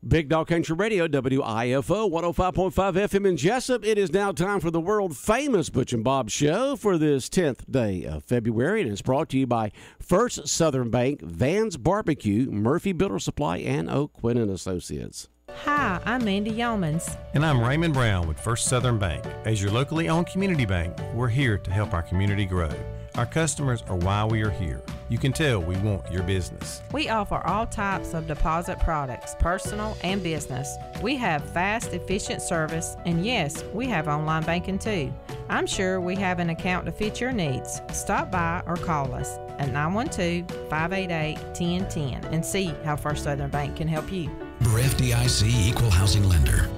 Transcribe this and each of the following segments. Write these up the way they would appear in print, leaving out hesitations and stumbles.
Big Dog Country Radio, WIFO, 105.5 FM in Jesup. It is now time for the world-famous Butch and Bob Show for this 10th day of February, and it's brought to you by First Southern Bank, Van's Barbecue, Murphy Builder Supply, and O'Quinn and Associates. Hi, I'm Mandy Yeomans. And I'm Raymond Brown with First Southern Bank. As your locally owned community bank, we're here to help our community grow. Our customers are why we are here. You can tell we want your business. We offer all types of deposit products, personal and business. We have fast, efficient service, and yes, we have online banking too. I'm sure we have an account to fit your needs. Stop by or call us at 912-588-1010 and see how First Southern Bank can help you. We're FDIC Equal Housing Lender.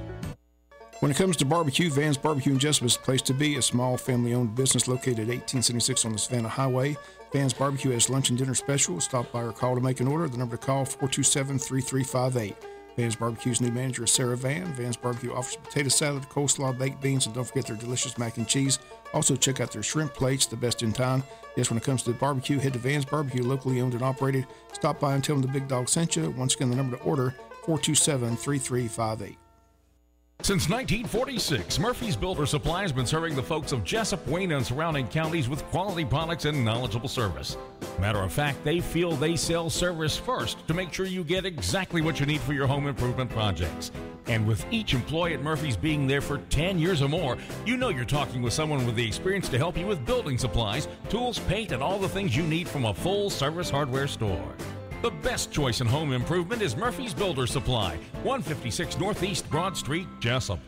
When it comes to barbecue, Van's Barbecue in Jesup is the place to be. A small family-owned business located at 1876 on the Savannah Highway. Van's Barbecue has lunch and dinner specials. Stop by or call to make an order. The number to call, 427-3358. Van's Barbecue's new manager is Sarah Van. Van's Barbecue offers potato salad, coleslaw, baked beans, and don't forget their delicious mac and cheese. Also, check out their shrimp plates, the best in town. Yes, when it comes to the barbecue, head to Van's Barbecue, locally owned and operated. Stop by and tell them the Big Dog sent you. Once again, the number to order, 427-3358. Since 1946, Murphy's Builder Supply has been serving the folks of Jesup, Wayne, and surrounding counties with quality products and knowledgeable service. Matter of fact, they feel they sell service first to make sure you get exactly what you need for your home improvement projects. And with each employee at Murphy's being there for 10 years or more, you know you're talking with someone with the experience to help you with building supplies, tools, paint, and all the things you need from a full-service hardware store. The best choice in home improvement is Murphy's Builder Supply, 156 Northeast Broad Street, Jesup.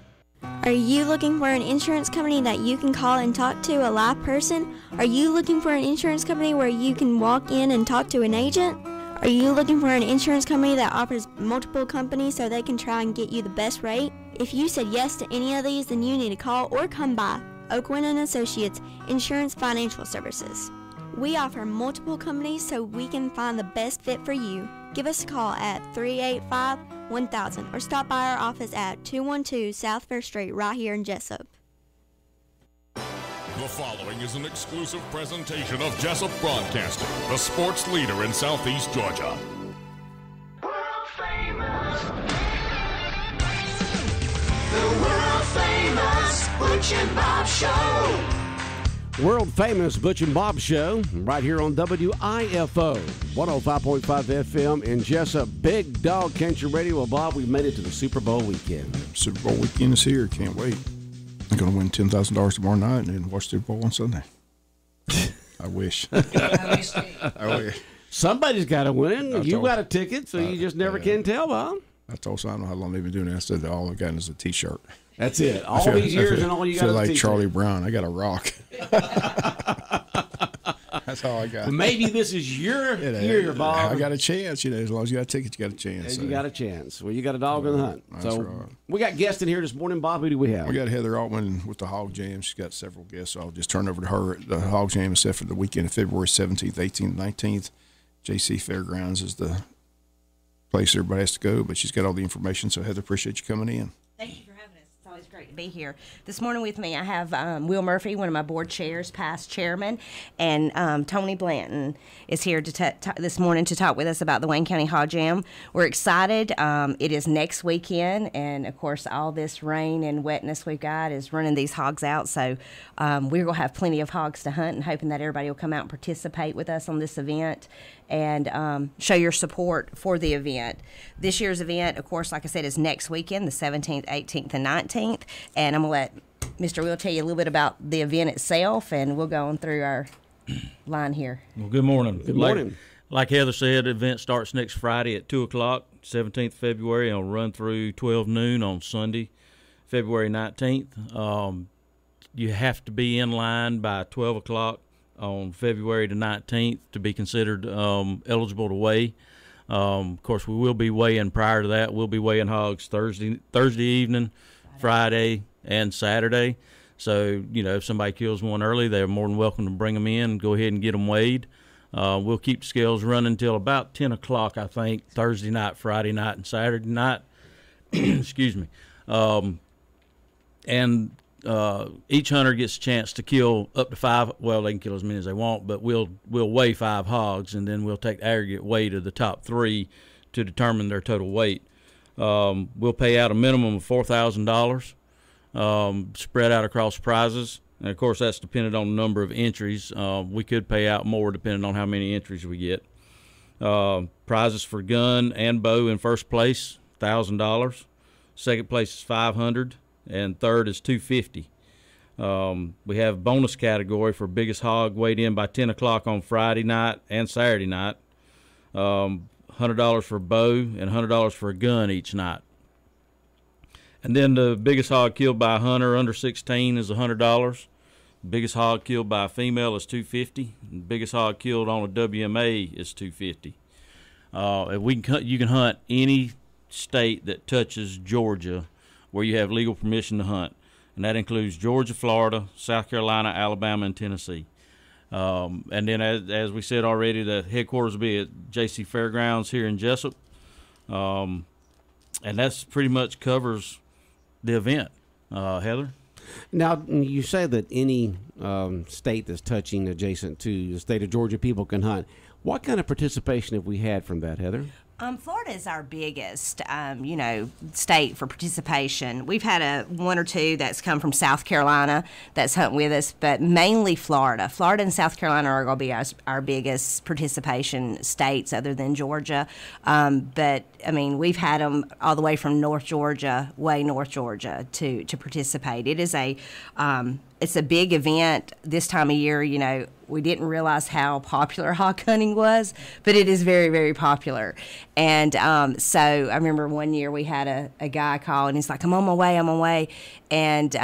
Are you looking for an insurance company that you can call and talk to a live person? Are you looking for an insurance company where you can walk in and talk to an agent? Are you looking for an insurance company that offers multiple companies so they can try and get you the best rate? If you said yes to any of these, then you need to call or come by O'Quinn and Associates Insurance Financial Services. We offer multiple companies so we can find the best fit for you. Give us a call at 385-1000 or stop by our office at 212 South Fair Street right here in Jesup. The following is an exclusive presentation of Jesup Broadcasting, the sports leader in Southeast Georgia. World famous. The world famous Butch and Bob Show. World famous Butch and Bob Show right here on WIFO 105.5 FM in Jesup. Big Dog Country Radio. Well, Bob, we've made it to the Super Bowl weekend. Super Bowl weekend is here. Can't wait. I'm going to win $10,000 tomorrow night and then watch the Super Bowl on Sunday. I wish. I wish. Somebody's got to win. You got a ticket, so you just never can tell, Bob. I told Simon how long they've been doing that. I said all I got is a T-shirt. That's it. All these years and all you got is a T-shirt. I feel like T-shirt. Charlie Brown. I got a rock. That's all I got. Well, maybe this is your year, Bob. I got a chance. As long as you got a ticket, you got a chance. You got a chance. Well, you got a dog in the hunt. That's so right. We got guests in here this morning. Bob, who do we have? We got Heather Altman with the Hog Jam. She's got several guests, so I'll just turn over to her. The Hog Jam is set for the weekend of February 17th, 18th, 19th. JC Fairgrounds is the place everybody has to go, but she's got all the information. So, Heather, appreciate you coming in. Thank you for having us. It's always great to be here. This morning with me, I have Will Murphy, one of my board chairs, past chairman, and Tony Blanton is here this morning to talk with us about the Wayne County Hog Jam. We're excited. It is next weekend, and, of course, all this rain and wetness we've got is running these hogs out, so we're going to have plenty of hogs to hunt and hoping that everybody will come out and participate with us on this event and show your support for the event. This year's event, of course, like I said, is next weekend, the 17th, 18th, and 19th. And I'm going to let Mr. Will tell you a little bit about the event itself, and we'll go on through our line here. Well, good morning. Good morning. Like Heather said, the event starts next Friday at 2 o'clock, 17th February, and it'll run through 12 noon on Sunday, February 19th. You have to be in line by 12 o'clock on February the 19th to be considered eligible to weigh. Of course, we will be weighing prior to that. We'll be weighing hogs Thursday evening, Friday, and Saturday. So, if somebody kills one early, they're more than welcome to bring them in and go ahead and get them weighed. We'll keep the scales running until about 10 o'clock, I think, Thursday night, Friday night, and Saturday night. Excuse me. Each hunter gets a chance to kill up to 5. Well, they can kill as many as they want, but we'll weigh 5 hogs, and then we'll take the aggregate weight of the top 3 to determine their total weight. We'll pay out a minimum of $4,000, spread out across prizes. And, of course, that's dependent on the number of entries. We could pay out more depending on how many entries we get. Prizes for gun and bow in first place, $1,000. Second place is $500, and third is $250. We have bonus category for biggest hog weighed in by 10 o'clock on Friday night and Saturday night. $100 for bow and $100 for a gun each night. And then the biggest hog killed by a hunter under 16 is $100. Biggest hog killed by a female is $250. The biggest hog killed on a WMA is $250. You can hunt any state that touches Georgia where you have legal permission to hunt, and that includes Georgia, Florida, South Carolina, Alabama, and Tennessee. And then, as we said already, the headquarters will be at JC Fairgrounds here in Jesup, and that's pretty much covers the event. Heather? Now, you say that any state that's touching adjacent to the state of Georgia, people can hunt. What kind of participation have we had from that, Heather? Florida is our biggest, state for participation. We've had one or two that's come from South Carolina that's hunting with us, but mainly Florida. Florida and South Carolina are going to be our biggest participation states other than Georgia. But, we've had them all the way from North Georgia to participate. It is it's a big event this time of year. We didn't realize how popular hog hunting was, but it is very, very popular. And so I remember one year we had a guy call, and he's like, I'm on my way. And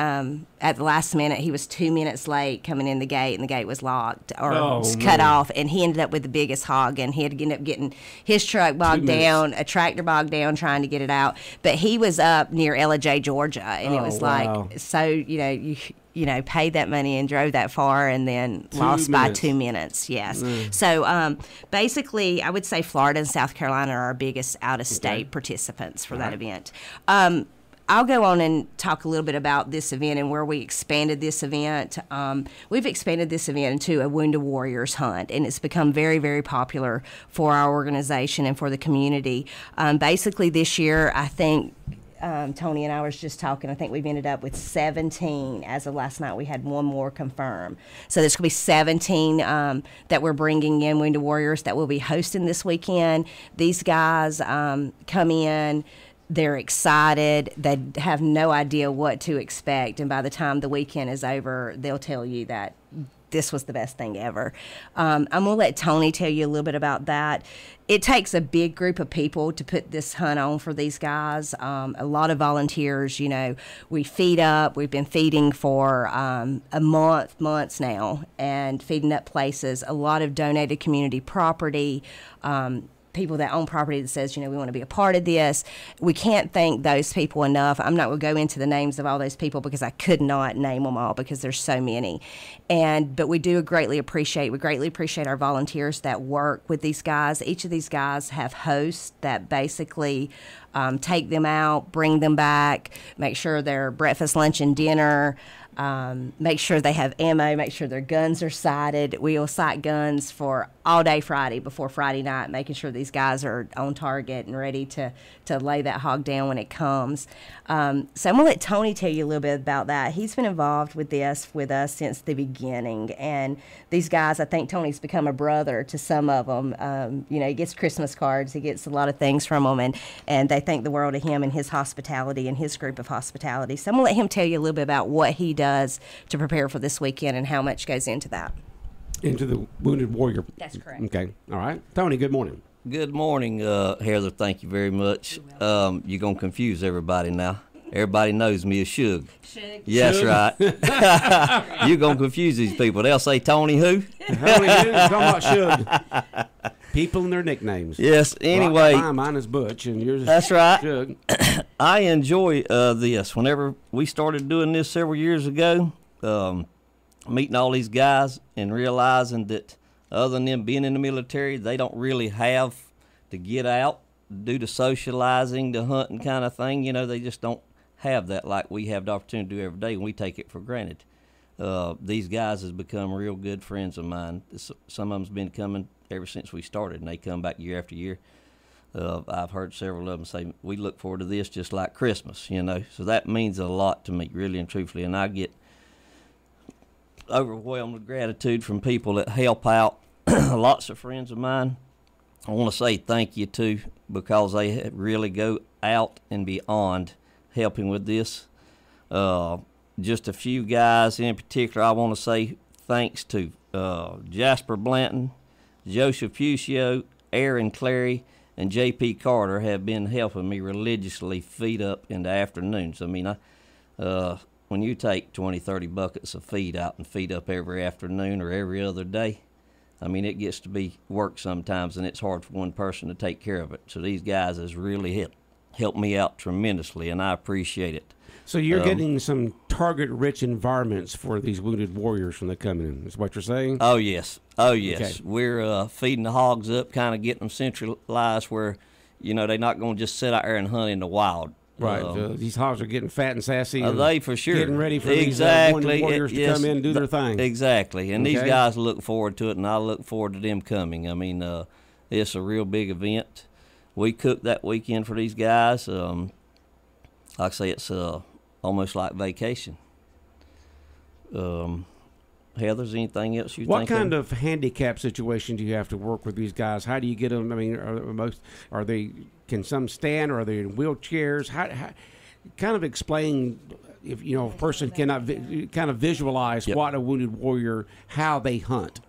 at the last minute, he was 2 minutes late coming in the gate, and the gate was locked or cut off. And he ended up with the biggest hog, and he had to end up getting his truck bogged down, a tractor bogged down trying to get it out. But he was up near Ellijay, Georgia, and it was like, so, you paid that money and drove that far and then lost by 2 minutes. Yes. So basically, I would say Florida and South Carolina are our biggest out-of-state participants for that event. I'll go on and talk a little bit about this event and where we expanded this event. We've expanded this event into a Wounded Warriors hunt, and it's become very, very popular for our organization and for the community. Basically, this year, I think Tony and I was just talking. I think we've ended up with 17. As of last night, we had one more confirmed. So there's going to be 17 that we're bringing in, Wounded Warriors, that we'll be hosting this weekend. These guys come in. They're excited. They have no idea what to expect. And by the time the weekend is over, they'll tell you that this was the best thing ever. I'm going to let Tony tell you a little bit about that. It takes a big group of people to put this hunt on for these guys. A lot of volunteers, we feed up. We've been feeding for months now, and feeding up places. A lot of donated community property, people that own property that says, we want to be a part of this. We can't thank those people enough. I'm not going to go into the names of all those people because I could not name them all because there's so many. But we do greatly appreciate our volunteers that work with these guys. Each of these guys have hosts that basically take them out, bring them back, make sure their breakfast, lunch, and dinner, make sure they have ammo, make sure their guns are sighted. We will sight guns for all day Friday before Friday night, making sure these guys are on target and ready to lay that hog down when it comes. So I'm going to let Tony tell you a little bit about that. He's been involved with us since the beginning. And these guys, I think Tony's become a brother to some of them. He gets Christmas cards. He gets a lot of things from them. And they think the world of him and his hospitality and his group of hospitality. So I'm going to let him tell you a little bit about what he does to prepare for this weekend and how much goes into that. Into the Wounded Warrior. That's correct. Okay. All right. Tony, good morning. Good morning, Heather. Thank you very much. You're going to confuse everybody now. Everybody knows me as Shug. Shug. Yes, Shug. Right. You're going to confuse these people. They'll say Tony who? Tony who? Talking about Shug. People and their nicknames. Yes, anyway. Well, mine is Butch, and yours is That's right. Shug. I enjoy this. Whenever we started doing this several years ago, meeting all these guys and realizing that other than them being in the military, they don't really have to get out, do the socializing, the hunting kind of thing. They just don't have that like we have the opportunity to do every day, and we take it for granted. These guys has become real good friends of mine. Some of them's been coming ever since we started, and they come back year after year. I've heard several of them say, we look forward to this just like Christmas, you know. So that means a lot to me, really and truthfully. And I get overwhelmed with gratitude from people that help out. Lots of friends of mine, I want to say thank you to, because they really go out and beyond helping with this. Just a few guys in particular I want to say thanks to. Jasper Blanton, Joseph Puccio, Aaron Clary, and J.P. Carter have been helping me religiously feed up in the afternoons. I mean, when you take 20, 30 buckets of feed out and feed up every afternoon or every other day, I mean, it gets to be work sometimes, and it's hard for one person to take care of it. So these guys has really helped me out tremendously, and I appreciate it. So you're getting some target-rich environments for these wounded warriors when they come in, is what you're saying? Oh, yes. Oh, yes. Okay. We're feeding the hogs up, kind of getting them centralized where, you know, they're not going to just sit out there and hunt in the wild. Right. These hogs are getting fat and sassy. They for sure. Getting ready for these wounded warriors to come in and do their thing. Exactly. And these Okay. guys look forward to it, and I look forward to them coming. I mean, it's a real big event. We cook that weekend for these guys. Like I say, it's almost like vacation. Heather's anything else you think? What kind of handicap situation do you have to work with these guys? How do you get them? I mean, can some stand, or are they in wheelchairs? How kind of explain, if you know, a person cannot kind of visualize what a wounded warrior, how they hunt.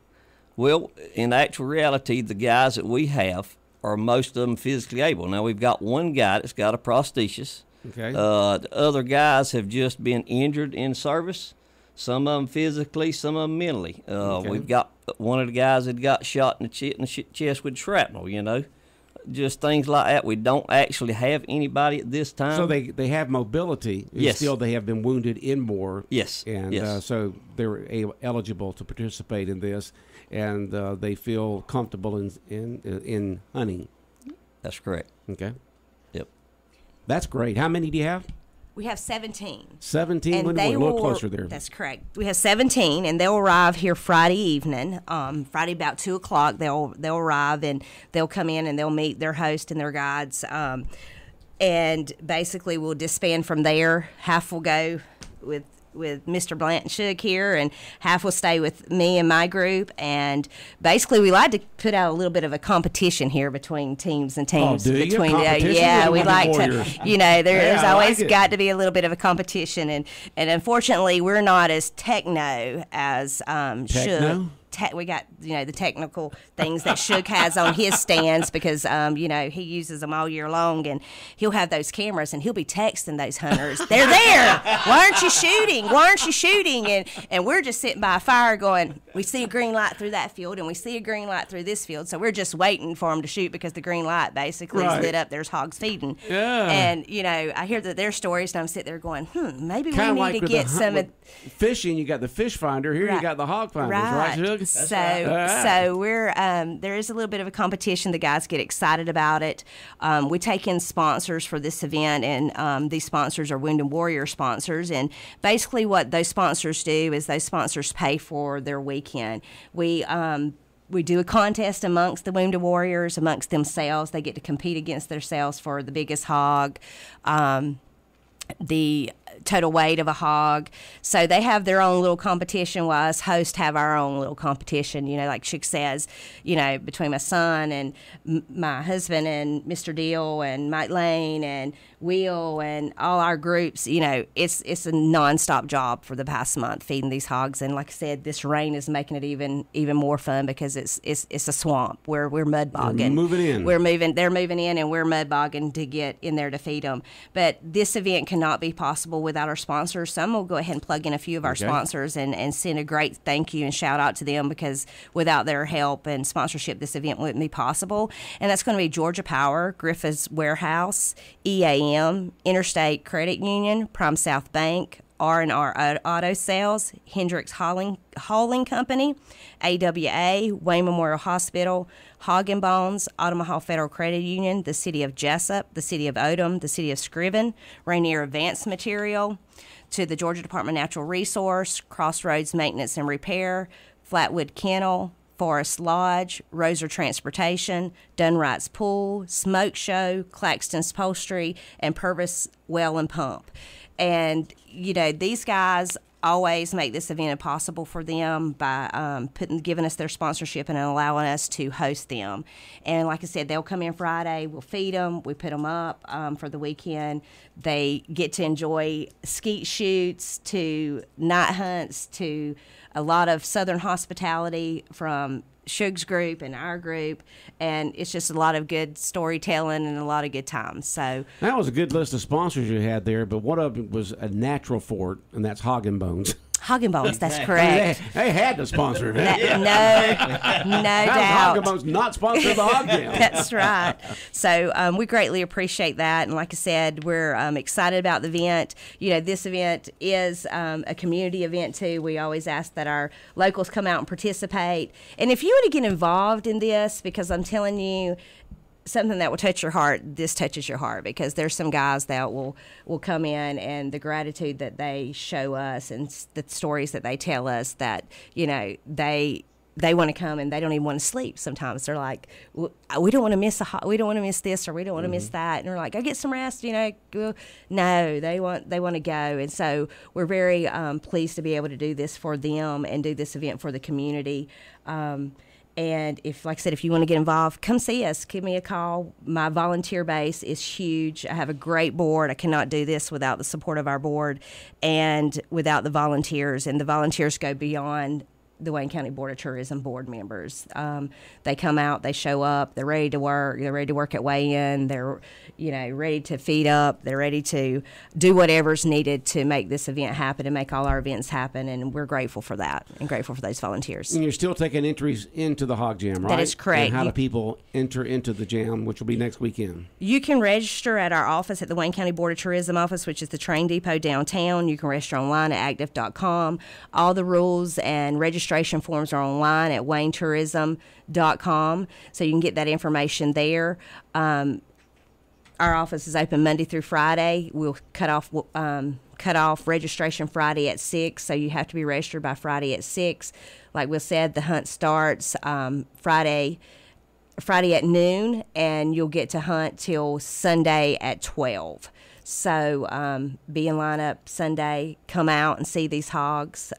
Well, in actual reality, the guys that we have are most of them physically able. Now, we've got one guy that's got a prosthesis. Okay. The other guys have just been injured in service, some of them physically, some of them mentally. Okay. We've got one of the guys that got shot in the chest with shrapnel, you know, just things like that. We don't actually have anybody at this time. So they have mobility. Yes. Still, they have been wounded in war. Yes. And yes. So they're eligible to participate in this, and they feel comfortable in hunting. That's correct. Okay. Yep. That's great. How many do you have? We have 17. 17? And a little closer there. That's correct. We have 17, and they'll arrive here Friday evening. Friday about 2 o'clock, they'll arrive, and they'll come in and they'll meet their host and their guides. And basically, we'll disband from there. Half will go with Mr. Blanton Shook here, and half will stay with me and my group. And basically, we like to put out a little bit of a competition here between teams and teams. Oh, do you? Between Competition? we like warriors. to, you know, there's I always like it. got to be a little bit of a competition, and unfortunately, we're not as techno as Shook. We got, you know, the technical things that Shook has on his stands, because, you know, he uses them all year long, and he'll have those cameras, and he'll be texting those hunters, they're there, why aren't you shooting, and we're just sitting by a fire going, we see a green light through that field, and we see a green light through this field, so we're just waiting for them to shoot, because the green light basically is lit up, there's hogs feeding. Yeah. And, you know, I hear their stories, and I'm sitting there going, maybe Kinda we like need to with get the some of... fishing, you got the fish finder. Here you got the hog finders, right, Shook? So we're there is a little bit of a competition. The guys get excited about it. We take in sponsors for this event, and these sponsors are Wounded Warrior sponsors. And basically, what those sponsors do is those sponsors pay for their weekend. We do a contest amongst the Wounded Warriors, amongst themselves. They get to compete against themselves for the biggest hog, the total weight of a hog. So they have their own little competition, while us hosts have our own little competition. You know, like Chick says, you know, between my son and my husband and Mr. Deal and Mike Lane and Will and all our groups, you know, it's a nonstop job for the past month feeding these hogs. And like I said, this rain is making it even more fun, because it's a swamp where we're mud bogging. They're moving in, and we're mud bogging to get in there to feed them. But this event cannot be possible without our sponsors. So I'm going to go ahead and plug in a few of our sponsors and send a great thank you and shout out to them, because without their help and sponsorship, this event wouldn't be possible. And that's going to be Georgia Power, Griffiths Warehouse, EAM, Interstate Credit Union, Prime South Bank, R&R Auto Sales, Hendricks Hauling Company, AWA, Wayne Memorial Hospital, Hog and Bones, Omaha Federal Credit Union, the City of Jesup, the City of Odom, the City of Scriven, Rainier Advanced Material, to the Georgia Department of Natural Resource, Crossroads Maintenance and Repair, Flatwood Kennel, Forest Lodge, Roser Transportation, Dunwright's Pool, Smoke Show, Claxton's Upholstery, and Purvis Well and Pump. And, these guys always make this event possible for them by giving us their sponsorship and allowing us to host them. And like I said, they'll come in Friday. We'll feed them. We put them up for the weekend. They get to enjoy skeet shoots to night hunts to a lot of Southern hospitality from Shug's group and our group, and it's just a lot of good storytelling and a lot of good times. So that was a good list of sponsors you had there, but one of them was a natural for it, and that's Hog and Bones. Hog and Bones, that's correct. They had to sponsor that. No doubt. Hog and Bones not sponsored the Hog Jam. That's right. So we greatly appreciate that, and like I said, we're excited about the event. This event is a community event too. We always ask that our locals come out and participate. And if you want to get involved in this, because I'm telling you, something that will touch your heart, this touches your heart, because there's some guys that will come in, and the gratitude that they show us and the stories that they tell us, that they want to come and they don't even want to sleep. Sometimes they're like, we don't want to miss we don't want to miss this, or we don't want to miss that, and we're like, go get some rest. No, they want to go. And so we're very pleased to be able to do this for them and do this event for the community. And like I said, if you want to get involved, come see us. Give me a call. My volunteer base is huge. I have a great board. I cannot do this without the support of our board and without the volunteers. And the volunteers go beyond the Wayne County Board of Tourism board members. They come out, they show up, they're ready to work. They're ready to work at weigh-in. They're, ready to feed up. They're ready to do whatever's needed to make this event happen and make all our events happen. And we're grateful for that and grateful for those volunteers. And you're still taking entries into the Hog Jam, right? That is correct. And how do people enter into the jam, which will be next weekend? You can register at our office at the Wayne County Board of Tourism office, which is the train depot downtown. You can register online at active.com. All the rules and registration forms are online at waynetourism.com, so you can get that information there. Our office is open Monday through Friday. We'll cut off registration Friday at 6, so you have to be registered by Friday at 6. Like we said, the hunt starts Friday at noon, and you'll get to hunt till Sunday at 12. So be in lineup Sunday, come out and see these hogs,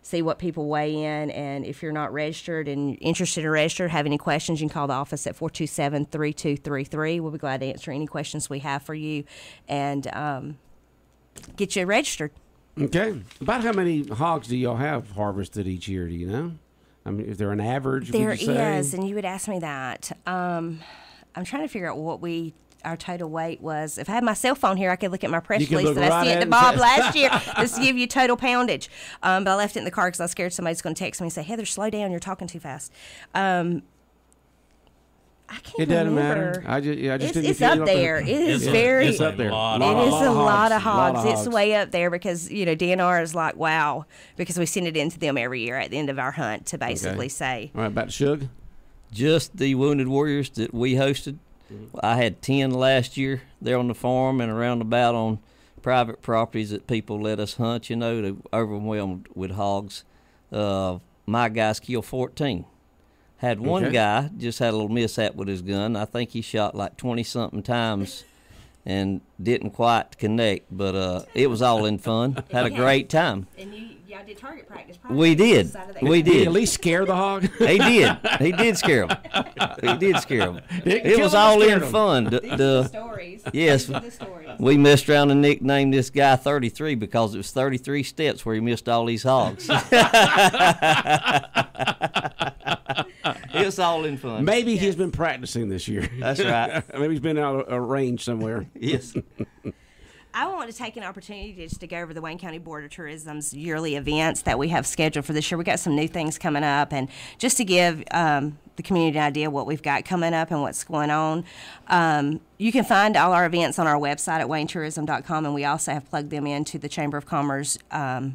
see what people weigh in, and if you're not registered and interested in register, have any questions, you can call the office at 427-3233. We'll be glad to answer any questions we have for you and get you registered. Okay. About how many hogs do y'all have harvested each year, do you know? I mean, is there an average? There is, and you would ask me that. I'm trying to figure out what our total weight was. If I had my cell phone here, I could look at my press release that I sent to Bob last year just to give you total poundage. But I left it in the car because I was scared somebody's going to text me and say, Heather, slow down, you're talking too fast. I can't It doesn't remember. matter. I just didn't. It's up there. It is very. It's up there. It is a lot of hogs. It's way up there because DNR is like, wow, because we send it into them every year at the end of our hunt to basically say. All right, back to Shug. Just the Wounded Warriors that we hosted. I had 10 last year there on the farm and around about on private properties that people let us hunt, they're overwhelmed with hogs. My guys killed 14. Had one guy just had a little mishap with his gun. I think he shot like 20-something times and didn't quite connect, but it was all in fun. Had a great time. And y'all did target practice. We did. We Did did. he at least scare the hog? He did. He did scare him. He did scare him. It was all in fun. Stories. Yes. We messed around and nicknamed this guy 33 because it was 33 steps where he missed all these hogs. It was all in fun. Maybe he's been practicing this year. That's right. Maybe he's been out a range somewhere. Yes. I want to take an opportunity just to go over the Wayne County Board of Tourism's yearly events that we have scheduled for this year. We got some new things coming up, and just to give the community an idea what we've got coming up and what's going on. You can find all our events on our website at waynetourism.com, and we also have plugged them into the Chamber of Commerce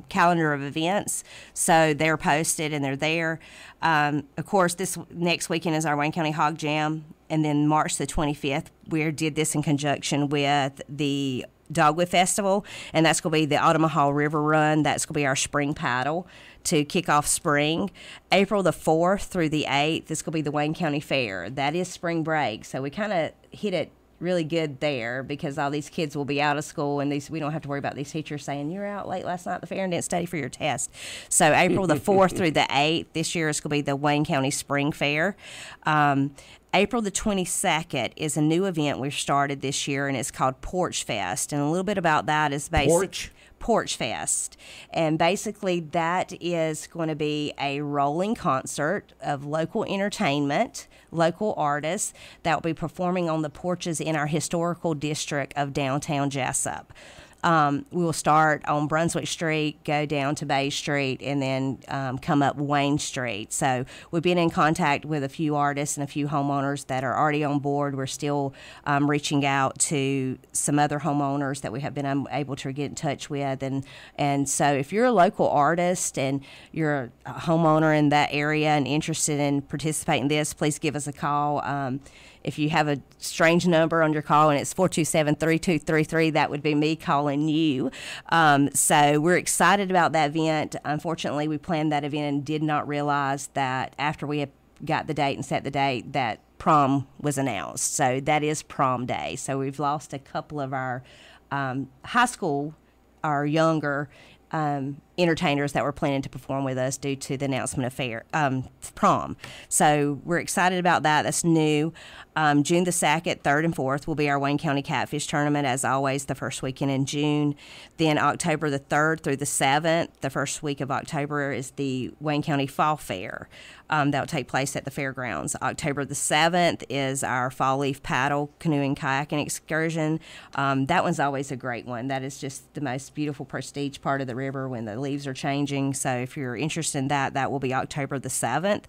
calendar of events, so they're posted and they're there. Of course, this next weekend is our Wayne County Hog Jam, and then March the 25th, we did this in conjunction with the Dogwood Festival, and that's going to be the Omaha River Run. That's going to be our spring paddle to kick off spring. April the 4th through the 8th is going to be the Wayne County Fair. That is spring break, so we kind of hit it really good there because all these kids will be out of school, and we don't have to worry about these teachers saying you're out late last night at the fair and didn't study for your test. So April the 4th through the 8th this year is going to be the Wayne County Spring Fair. April the 22nd is a new event we've started this year, and it's called Porch Fest. And a little bit about that is Porch Fest. And basically that is going to be a rolling concert of local entertainment, local artists that will be performing on the porches in our historical district of downtown Jesup. We will start on Brunswick Street, go down to Bay Street, and then come up Wayne Street. So we've been in contact with a few artists and a few homeowners that are already on board. We're still reaching out to some other homeowners that we have been able to get in touch with. And so if you're a local artist and you're a homeowner in that area and interested in participating in this, please give us a call. If you have a strange number on your call and it's 427-3233, that would be me calling you. So we're excited about that event. Unfortunately, we planned that event and did not realize that after we had got the date and set the date that prom was announced. So that is prom day. So we've lost a couple of our high school, our younger entertainers that were planning to perform with us due to the announcement of prom. So we're excited about that. That's new. June the 2nd, 3rd, and 4th will be our Wayne County Catfish Tournament, as always, the first weekend in June. Then October the 3rd through the 7th, the first week of October, is the Wayne County Fall Fair. That will take place at the fairgrounds. October the 7th is our Fall Leaf Paddle Canoeing Kayaking Excursion. That one's always a great one. That is just the most beautiful prestige part of the river when the leaves are changing. So if you're interested in that, that will be October the 7th.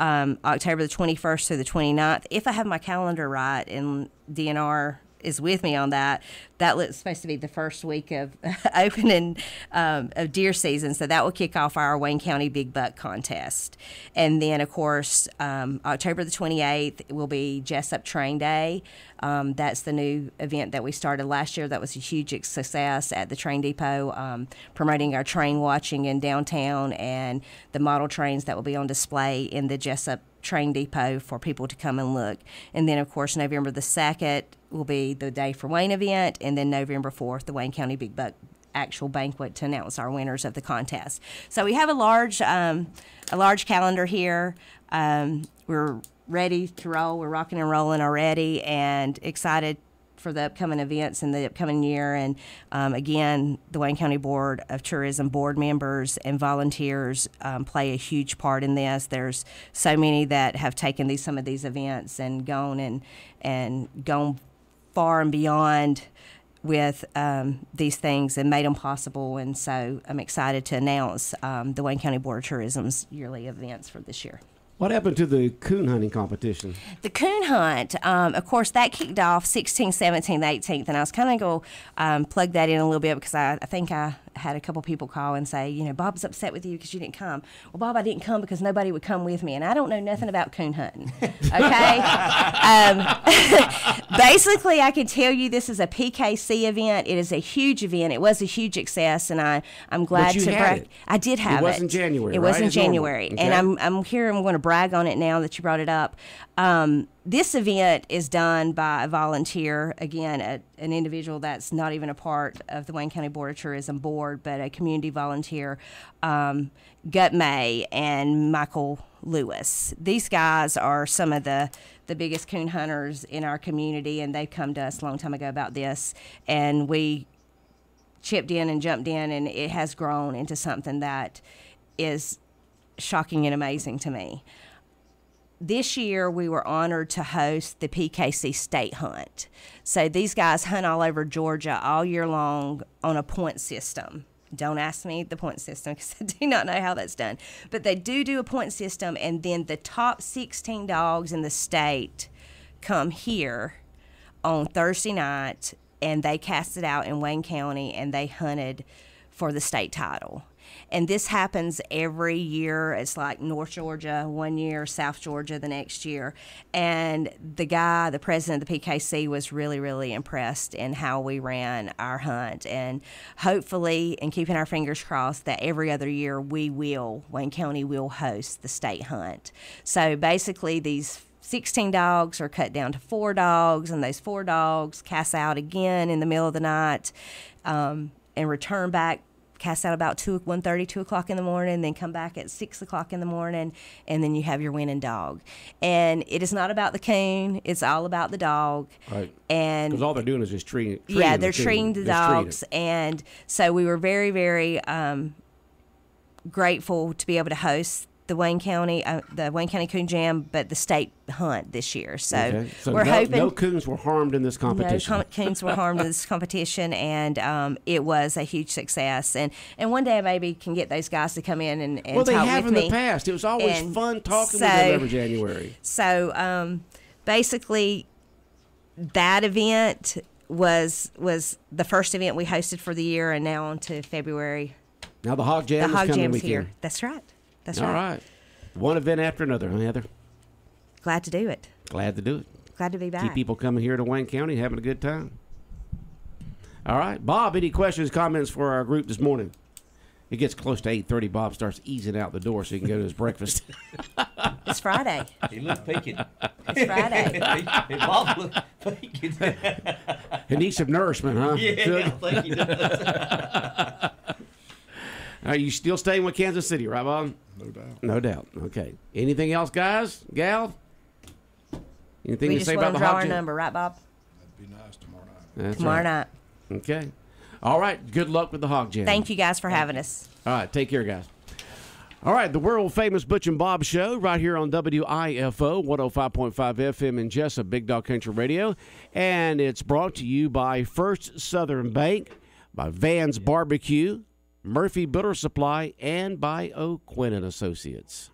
October the 21st through the 29th. If I have my calendar right, and DNR is with me on that, that's supposed to be the first week of opening of deer season. So that will kick off our Wayne County Big Buck Contest. And then, of course, October the 28th will be Jesup Train Day. That's the new event that we started last year. That was a huge success at the train depot, promoting our train watching in downtown and the model trains that will be on display in the Jesup train depot for people to come and look. And then, of course, November the 2nd will be the Day for Wayne event, and then November 4th, the Wayne County Big Buck actual banquet to announce our winners of the contest. So we have a large calendar here. We're ready to roll. We're rocking and rolling already, and excited for the upcoming events in the upcoming year. And again, the Wayne County Board of Tourism board members and volunteers play a huge part in this. There's so many that have taken some of these events and gone far and beyond with these things and made them possible. And so I'm excited to announce the Wayne County Board of Tourism's yearly events for this year. What happened to the coon hunting competition? The coon hunt, of course, that kicked off 16th, 17th, 18th, and I was kind of going to plug that in a little bit because I think I had a couple people call and say, Bob's upset with you because you didn't come. Well, Bob, I didn't come because nobody would come with me, and I don't know nothing about coon hunting, okay? Basically, I can tell you this is a PKC event. It is a huge event. It was a huge success, and I'm glad to brag. I did have it. It was in January, It was in January, okay. And I'm going to brag on it now that you brought it up. This event is done by a volunteer, again, an individual that's not even a part of the Wayne County Board of Tourism board, but a community volunteer, Gut May and Michael Lewis. These guys are some of the biggest coon hunters in our community, and they've come to us a long time ago about this, and we chipped in and jumped in, and it has grown into something that is shocking and amazing to me. This year, we were honored to host the PKC State Hunt. So these guys hunt all over Georgia all year long on a point system. Don't ask me the point system because I do not know how that's done. But they do a point system, and then the top 16 dogs in the state come here on Thursday night, and they cast it out in Wayne County, and they hunted for the state title. And this happens every year. It's like North Georgia one year, South Georgia the next year. And the president of the PKC, was really, really impressed in how we ran our hunt. And hopefully, and keeping our fingers crossed, that every other year Wayne County will host the state hunt. So basically, these 16 dogs are cut down to 4 dogs, and those 4 dogs cast out again in the middle of the night, and return back, cast out about 1:30, 2 o'clock in the morning, then come back at 6 o'clock in the morning, and then you have your winning dog. And it is not about the coon; it's all about the dog. Right. And because all they're doing is just treating. Yeah, they're treating the dogs, and so we were very, very grateful to be able to host the Wayne County Coon Jam, but the state hunt this year. So, we're hoping no coons were harmed in this competition. No coons were harmed in this competition, and it was a huge success. And one day I maybe can get those guys to come in and well, they talk have with in me. the past. It was always fun talking with them every January. So basically, that event was the first event we hosted for the year, and now on to February. Now the Hog Jam is coming weekend. Here. That's right. That's all right. Right. One event after another, huh, Heather? Glad to do it. Glad to do it. Glad to be back. Keep people coming here to Wayne County having a good time. All right. Bob, any questions, comments for our group this morning? It gets close to 8:30. Bob starts easing out the door so he can go to his breakfast. It's Friday. He looked peaking. It's Friday. Bob looked peaking. He needs some nourishment, huh? Yeah, I think he does. Are you still staying with Kansas City, right, Bob? No doubt. No doubt. Okay. Anything else, guys? Gal? Anything we to say just about the draw Hog our Jam? number, right, Bob? That'd be nice tomorrow night. That's tomorrow right. night. Okay. All right. Good luck with the Hog Jam. Thank you guys for having us. All right. Take care, guys. All right. The world famous Butch and Bob show right here on WIFO 105.5 FM in Jesup, Big Dog Country Radio. And it's brought to you by First Southern Bank, by Van's Barbecue, Murphy Builder Supply, and by O'Quinn & Associates.